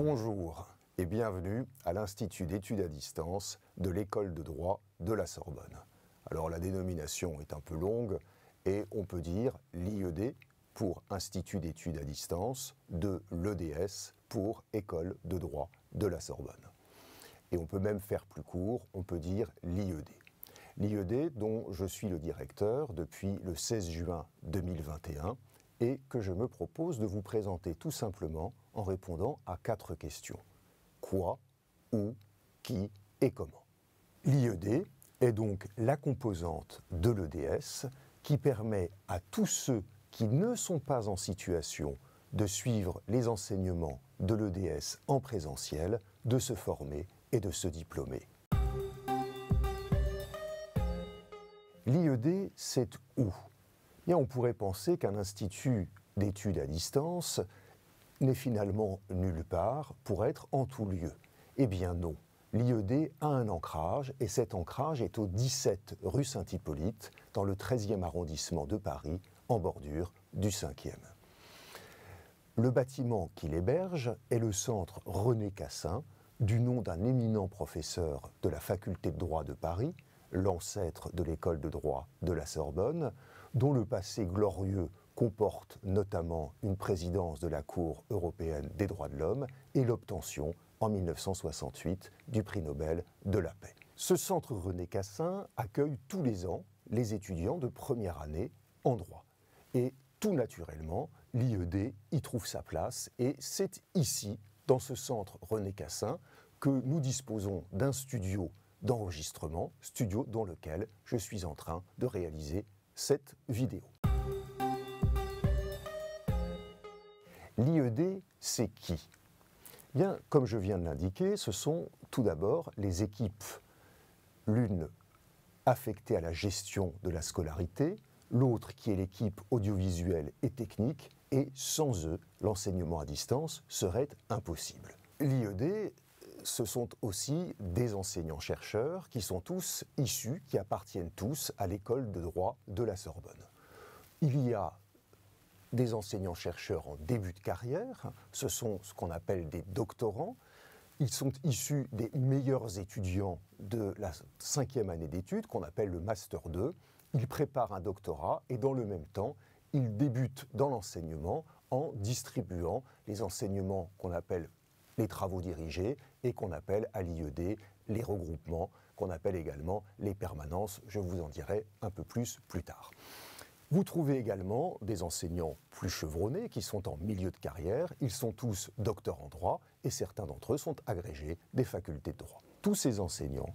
Bonjour et bienvenue à l'Institut d'études à distance de l'École de droit de la Sorbonne. Alors la dénomination est un peu longue et on peut dire l'IED pour Institut d'études à distance, de l'EDS pour École de droit de la Sorbonne. Et on peut même faire plus court, on peut dire l'IED. L'IED dont je suis le directeur depuis le 16 juin 2021 et que je me propose de vous présenter tout simplement en répondant à 4 questions. Quoi, où, qui et comment. L'IED est donc la composante de l'EDS qui permet à tous ceux qui ne sont pas en situation de suivre les enseignements de l'EDS en présentiel, de se former et de se diplômer. L'IED, c'est où ? Bien, on pourrait penser qu'un institut d'études à distance n'est finalement nulle part pour être en tout lieu. Eh bien non, l'IED a un ancrage et cet ancrage est au 17 rue Saint-Hippolyte, dans le 13e arrondissement de Paris, en bordure du 5e. Le bâtiment qui l'héberge est le centre René Cassin, du nom d'un éminent professeur de la faculté de droit de Paris, l'ancêtre de l'école de droit de la Sorbonne, dont le passé glorieux comporte notamment une présidence de la Cour européenne des droits de l'homme et l'obtention en 1968 du prix Nobel de la paix. Ce centre René Cassin accueille tous les ans les étudiants de première année en droit. Et tout naturellement, l'IED y trouve sa place et c'est ici, dans ce centre René Cassin, que nous disposons d'un studio d'enregistrement, studio dans lequel je suis en train de réaliser cette vidéo. L'IED, c'est qui ? Bien, comme je viens de l'indiquer, ce sont tout d'abord les équipes, l'une affectée à la gestion de la scolarité, l'autre qui est l'équipe audiovisuelle et technique, et sans eux, l'enseignement à distance serait impossible. L'IED, ce sont aussi des enseignants-chercheurs qui sont tous issus, qui appartiennent tous à l'école de droit de la Sorbonne. Il y a des enseignants-chercheurs en début de carrière, ce sont ce qu'on appelle des doctorants. Ils sont issus des meilleurs étudiants de la 5e année d'études, qu'on appelle le Master 2. Ils préparent un doctorat et dans le même temps, ils débutent dans l'enseignement en distribuant les enseignements qu'on appelle les travaux dirigés et qu'on appelle à l'IED les regroupements, qu'on appelle également les permanences. Je vous en dirai un peu plus tard. Vous trouvez également des enseignants plus chevronnés qui sont en milieu de carrière. Ils sont tous docteurs en droit et certains d'entre eux sont agrégés des facultés de droit. Tous ces enseignants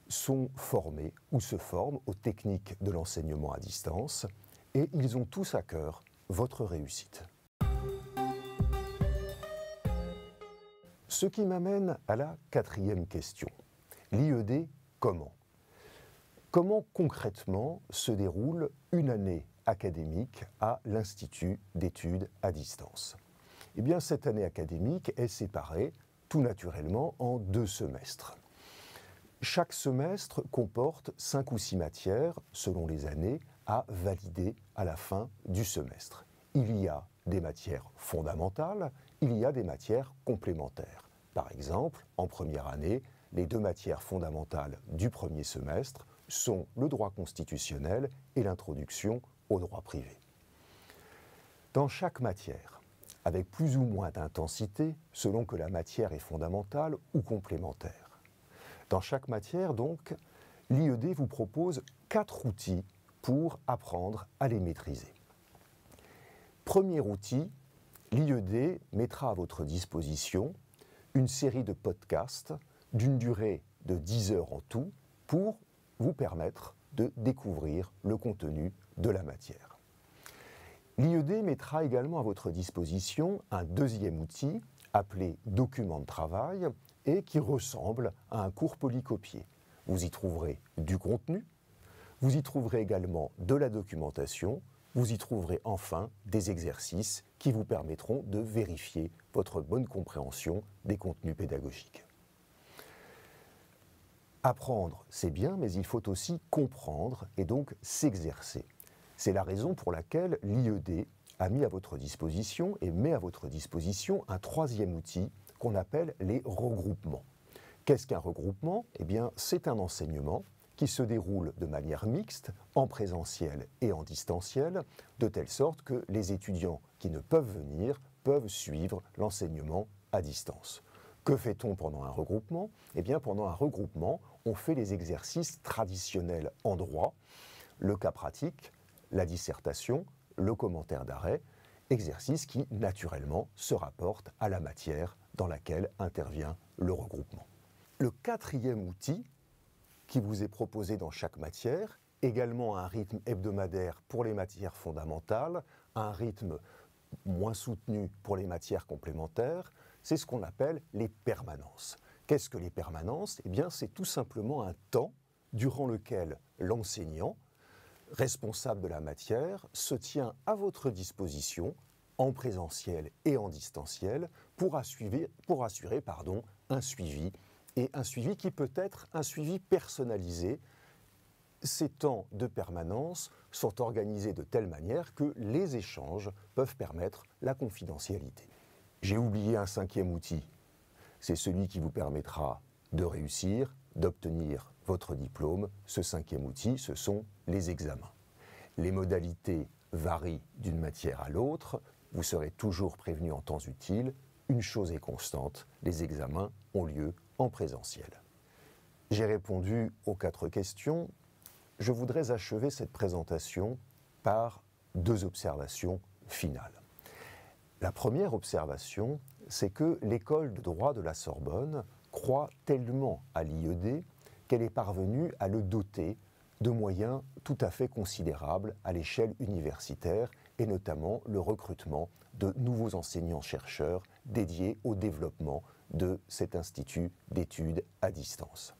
sont formés ou se forment aux techniques de l'enseignement à distance et ils ont tous à cœur votre réussite. Ce qui m'amène à la 4e question. L'IED, comment ? Comment concrètement se déroule une année académique à l'Institut d'études à distance ? Eh bien, cette année académique est séparée tout naturellement en 2 semestres. Chaque semestre comporte 5 ou 6 matières, selon les années, à valider à la fin du semestre. Il y a des matières fondamentales, il y a des matières complémentaires. Par exemple, en première année, les 2 matières fondamentales du premier semestre sont le droit constitutionnel et l'introduction au droit privé. Dans chaque matière, avec plus ou moins d'intensité, selon que la matière est fondamentale ou complémentaire. Dans chaque matière, donc, l'IED vous propose 4 outils pour apprendre à les maîtriser. Premier outil, l'IED mettra à votre disposition une série de podcasts d'une durée de 10 heures en tout pour vous permettre de découvrir le contenu de la matière. L'IED mettra également à votre disposition un 2e outil appelé document de travail et qui ressemble à un cours polycopié. Vous y trouverez du contenu, vous y trouverez également de la documentation, vous y trouverez enfin des exercices qui vous permettront de vérifier votre bonne compréhension des contenus pédagogiques. Apprendre, c'est bien, mais il faut aussi comprendre et donc s'exercer. C'est la raison pour laquelle l'IED a mis à votre disposition et met à votre disposition un 3e outil qu'on appelle les regroupements. Qu'est-ce qu'un regroupement? Eh bien, c'est un enseignement qui se déroule de manière mixte, en présentiel et en distanciel, de telle sorte que les étudiants qui ne peuvent venir peuvent suivre l'enseignement à distance. Que fait-on pendant un regroupement? Eh bien, pendant un regroupement, on fait les exercices traditionnels en droit, le cas pratique, la dissertation, le commentaire d'arrêt, exercices qui, naturellement, se rapportent à la matière dans laquelle intervient le regroupement. Le quatrième outil qui vous est proposé dans chaque matière, également un rythme hebdomadaire pour les matières fondamentales, un rythme moins soutenu pour les matières complémentaires, c'est ce qu'on appelle les permanences. Qu'est-ce que les permanences? Eh bien, c'est tout simplement un temps durant lequel l'enseignant, responsable de la matière, se tient à votre disposition en présentiel et en distanciel pour assurer un suivi, et un suivi qui peut être un suivi personnalisé. Ces temps de permanence sont organisés de telle manière que les échanges peuvent permettre la confidentialité. J'ai oublié un cinquième outil. C'est celui qui vous permettra de réussir, d'obtenir votre diplôme. Ce cinquième outil, ce sont les examens. Les modalités varient d'une matière à l'autre. Vous serez toujours prévenu en temps utile. Une chose est constante, les examens ont lieu en présentiel. J'ai répondu aux 4 questions. Je voudrais achever cette présentation par 2 observations finales. La première observation, c'est que l'école de droit de la Sorbonne croit tellement à l'IED qu'elle est parvenue à le doter de moyens tout à fait considérables à l'échelle universitaire, et notamment le recrutement de nouveaux enseignants-chercheurs dédiés au développement de cet institut d'études à distance.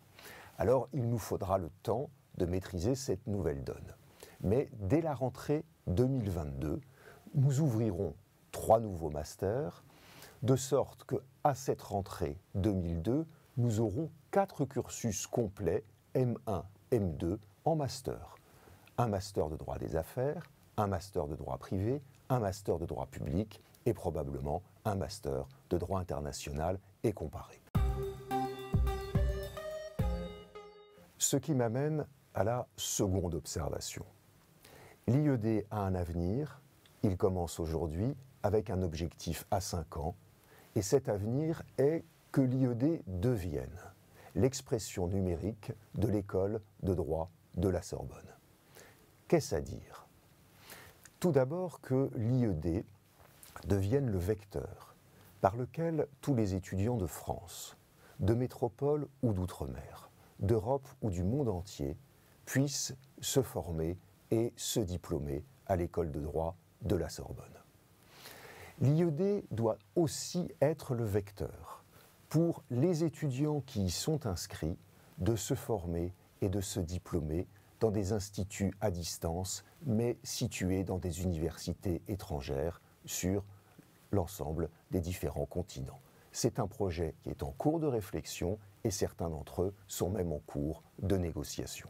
Alors, il nous faudra le temps de maîtriser cette nouvelle donne. Mais dès la rentrée 2022, nous ouvrirons 3 nouveaux masters, de sorte qu'à cette rentrée 2002, nous aurons 4 cursus complets M1, M2 en master. Un master de droit des affaires, un master de droit privé, un master de droit public et probablement un master de droit international et comparé. Ce qui m'amène à la seconde observation. L'IED a un avenir, il commence aujourd'hui avec un objectif à 5 ans, et cet avenir est que l'IED devienne l'expression numérique de l'école de droit de la Sorbonne. Qu'est-ce à dire? Tout d'abord que l'IED devienne le vecteur par lequel tous les étudiants de France, de métropole ou d'outre-mer, d'Europe ou du monde entier, puissent se former et se diplômer à l'école de droit de la Sorbonne. L'IED doit aussi être le vecteur pour les étudiants qui y sont inscrits de se former et de se diplômer dans des instituts à distance, mais situés dans des universités étrangères sur l'ensemble des différents continents. C'est un projet qui est en cours de réflexion et certains d'entre eux sont même en cours de négociation.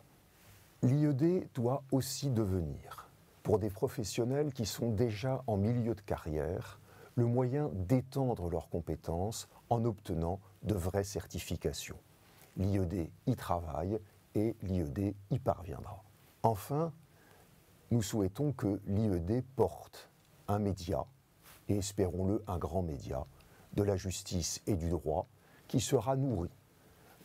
L'IED doit aussi devenir, pour des professionnels qui sont déjà en milieu de carrière, le moyen d'étendre leurs compétences en obtenant de vraies certifications. L'IED y travaille et l'IED y parviendra. Enfin, nous souhaitons que l'IED porte un média, et espérons-le un grand média, de la justice et du droit, qui sera nourri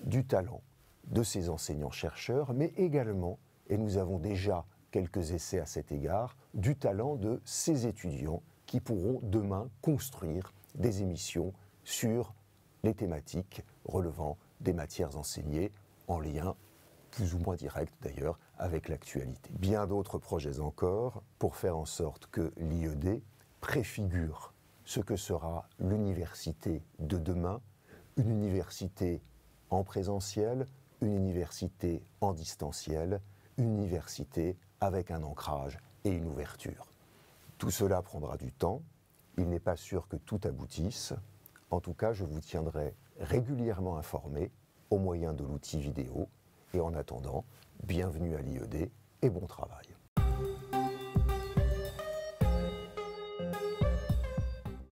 du talent de ses enseignants-chercheurs, mais également, et nous avons déjà quelques essais à cet égard, du talent de ses étudiants qui pourront demain construire des émissions sur les thématiques relevant des matières enseignées en lien plus ou moins direct d'ailleurs avec l'actualité. Bien d'autres projets encore pour faire en sorte que l'IED préfigure ce que sera l'université de demain, une université en présentiel, une université en distanciel, une université avec un ancrage et une ouverture. Tout cela prendra du temps, il n'est pas sûr que tout aboutisse. En tout cas, je vous tiendrai régulièrement informé au moyen de l'outil vidéo. Et en attendant, bienvenue à l'IED et bon travail.